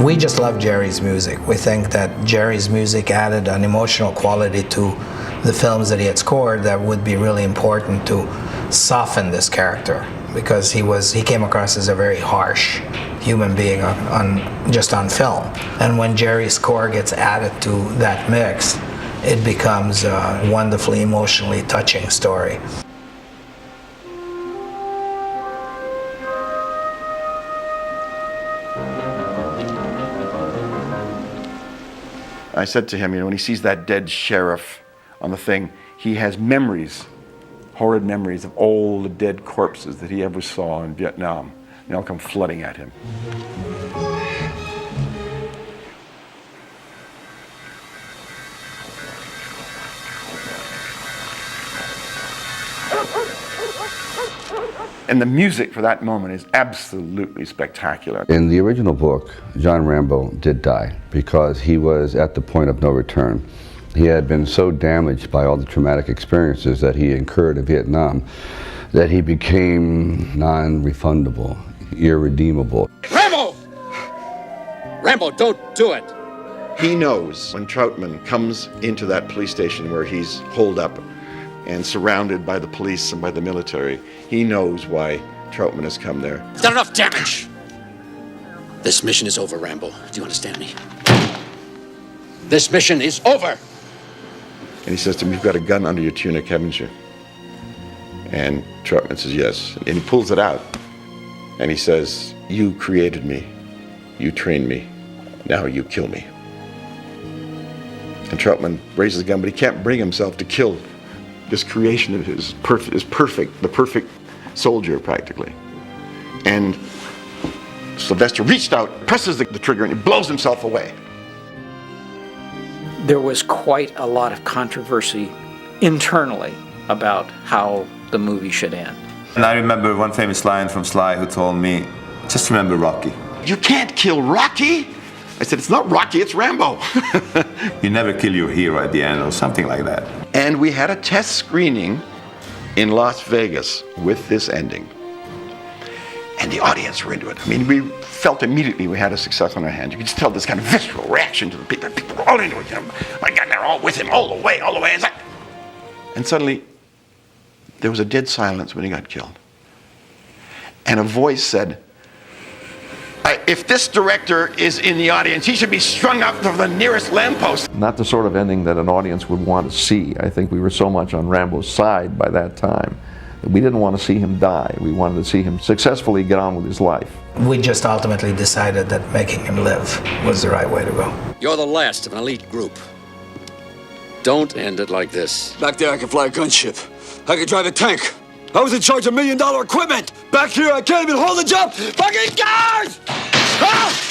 We just love Jerry's music. We think that Jerry's music added an emotional quality to the films that he had scored that would be really important to soften this character, because he came across as a very harsh human being just on film. And when Jerry's score gets added to that mix, it becomes a wonderfully emotionally touching story. I said to him, when he sees that dead sheriff on the thing, he has memories, horrid memories of all the dead corpses that he ever saw in Vietnam. They all come flooding at him. And the music for that moment is absolutely spectacular. In the original book, John Rambo did die because he was at the point of no return. He had been so damaged by all the traumatic experiences that he incurred in Vietnam that he became non-refundable, irredeemable. Rambo! Rambo, don't do it! He knows when Troutman comes into that police station where he's holed up and surrounded by the police and by the military, he knows why Troutman has come there. You've done enough damage! This mission is over, Rambo. Do you understand me? This mission is over! And he says to him, "You've got a gun under your tunic, haven't you?" And Troutman says, "Yes." And he pulls it out. And he says, "You created me. You trained me. Now you kill me." And Troutman raises the gun, but he can't bring himself to kill this creation of his, the perfect soldier, practically. And Sylvester reached out, presses the trigger, and he blows himself away. There was quite a lot of controversy internally about how the movie should end. And I remember one famous line from Sly who told me, "Just remember Rocky." "You can't kill Rocky!" I said, "It's not Rocky, it's Rambo." You never kill your hero at the end, or something like that. And we had a test screening in Las Vegas with this ending. And the audience were into it. I mean, we felt immediately we had a success on our hands. You could just tell this kind of visceral reaction to the people. People were all into it. My God, they're all with him all the way. And suddenly, there was a dead silence when he got killed. And a voice said, "If this director is in the audience, he should be strung up to the nearest lamppost." Not the sort of ending that an audience would want to see. I think we were so much on Rambo's side by that time that we didn't want to see him die. We wanted to see him successfully get on with his life. We just ultimately decided that making him live was the right way to go. You're the last of an elite group. Don't end it like this. Back there I can fly a gunship. I can drive a tank. I was in charge of $1 million equipment. Back here I can't even hold a job. Fucking guards!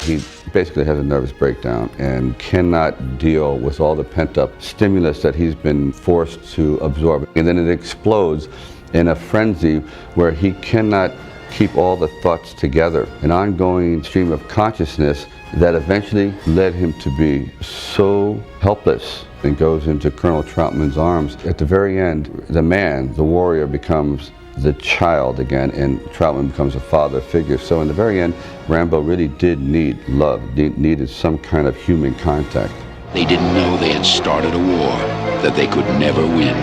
He basically has a nervous breakdown and cannot deal with all the pent-up stimulus that he's been forced to absorb. And then it explodes in a frenzy where he cannot keep all the thoughts together. An ongoing stream of consciousness that eventually led him to be so helpless and goes into Colonel Troutman's arms. At the very end, the man, the warrior, becomes the child again, and Troutman becomes a father figure. So in the very end, Rambo really did need love, needed some kind of human contact. They didn't know they had started a war that they could never win.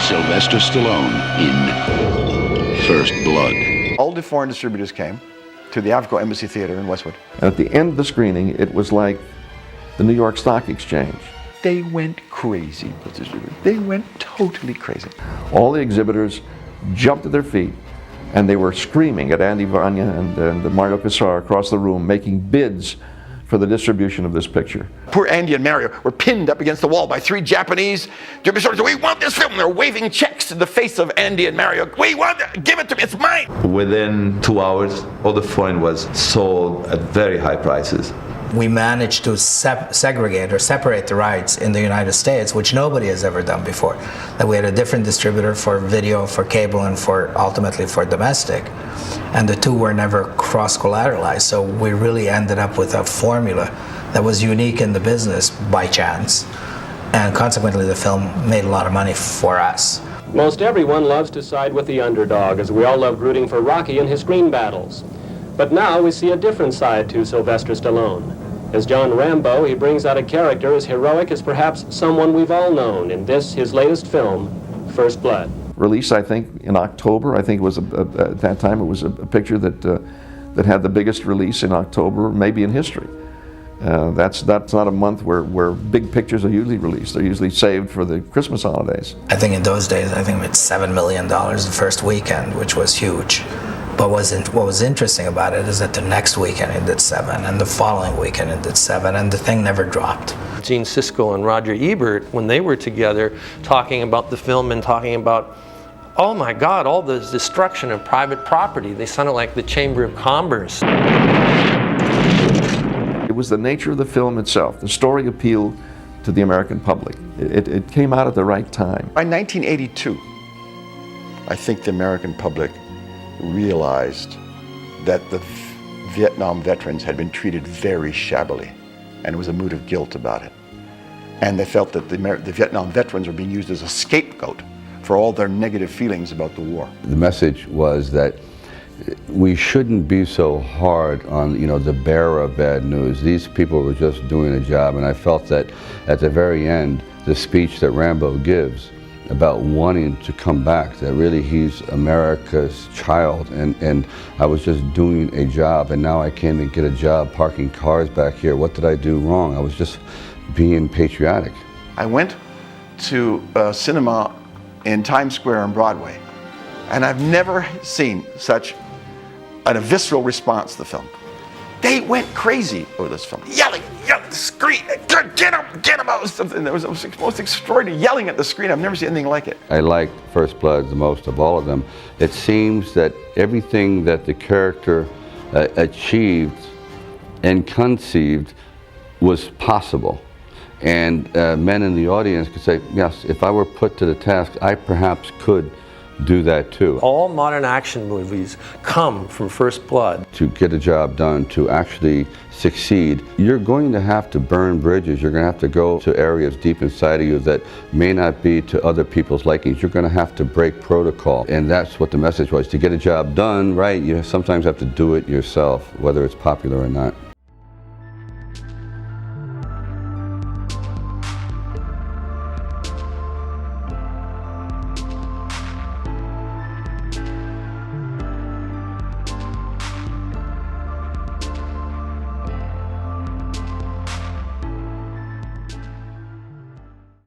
Sylvester Stallone in First Blood. All the foreign distributors came to the African Embassy Theater in Westwood. And at the end of the screening, it was like the New York Stock Exchange. They went crazy, those distributors. They went totally crazy. All the exhibitors jumped to their feet, and they were screaming at Andy Vanya and Mario Cassar across the room, making bids for the distribution of this picture. Poor Andy and Mario were pinned up against the wall by 3 Japanese distributors. "We want this film." They're waving checks in the face of Andy and Mario. "We want it. Give it to me. It's mine." Within 2 hours, all the foreign was sold at very high prices. We managed to segregate or separate the rights in the United States, which nobody has ever done before. That we had a different distributor for video, for cable, and ultimately for domestic. And the two were never cross-collateralized, so we really ended up with a formula that was unique in the business by chance. And consequently, the film made a lot of money for us. Most everyone loves to side with the underdog, as we all loved rooting for Rocky in his screen battles. But now we see a different side to Sylvester Stallone. As John Rambo, he brings out a character as heroic as perhaps someone we've all known in this, his latest film, First Blood. Released, I think, in October. I think it was at that time it was a picture that had the biggest release in October, maybe in history. That's not a month where big pictures are usually released. They're usually saved for the Christmas holidays. I think in those days, I think it's $7 million the first weekend, which was huge. But what was interesting about it is that the next weekend it did 7, and the following weekend it did 7, and the thing never dropped. Gene Siskel and Roger Ebert, when they were together talking about the film and talking about, oh my God, all the destruction of private property, they sounded like the Chamber of Commerce. It was the nature of the film itself. The story appealed to the American public. It came out at the right time. By 1982, I think the American public realized that the Vietnam veterans had been treated very shabbily, and there was a mood of guilt about it. And they felt that the Vietnam veterans were being used as a scapegoat for all their negative feelings about the war. The message was that we shouldn't be so hard on, the bearer of bad news. These people were just doing a job, and I felt that at the very end, the speech that Rambo gives about wanting to come back, that really he's America's child, and I was just doing a job, and now I can't even get a job parking cars back here. What did I do wrong? I was just being patriotic. I went to a cinema in Times Square on Broadway, and I've never seen such a visceral response to the film. They went crazy over this film, yelling, scream, get him out, something. There was the most extraordinary yelling at the screen. I've never seen anything like it. I liked First Blood the most of all of them. It seems that everything that the character achieved and conceived was possible. And men in the audience could say, yes, if I were put to the task, I perhaps could do that too. All modern action movies come from First Blood. To get a job done, to actually succeed, you're going to have to burn bridges. You're going to have to go to areas deep inside of you that may not be to other people's likings. You're going to have to break protocol. And that's what the message was. To get a job done right, you sometimes have to do it yourself, whether it's popular or not.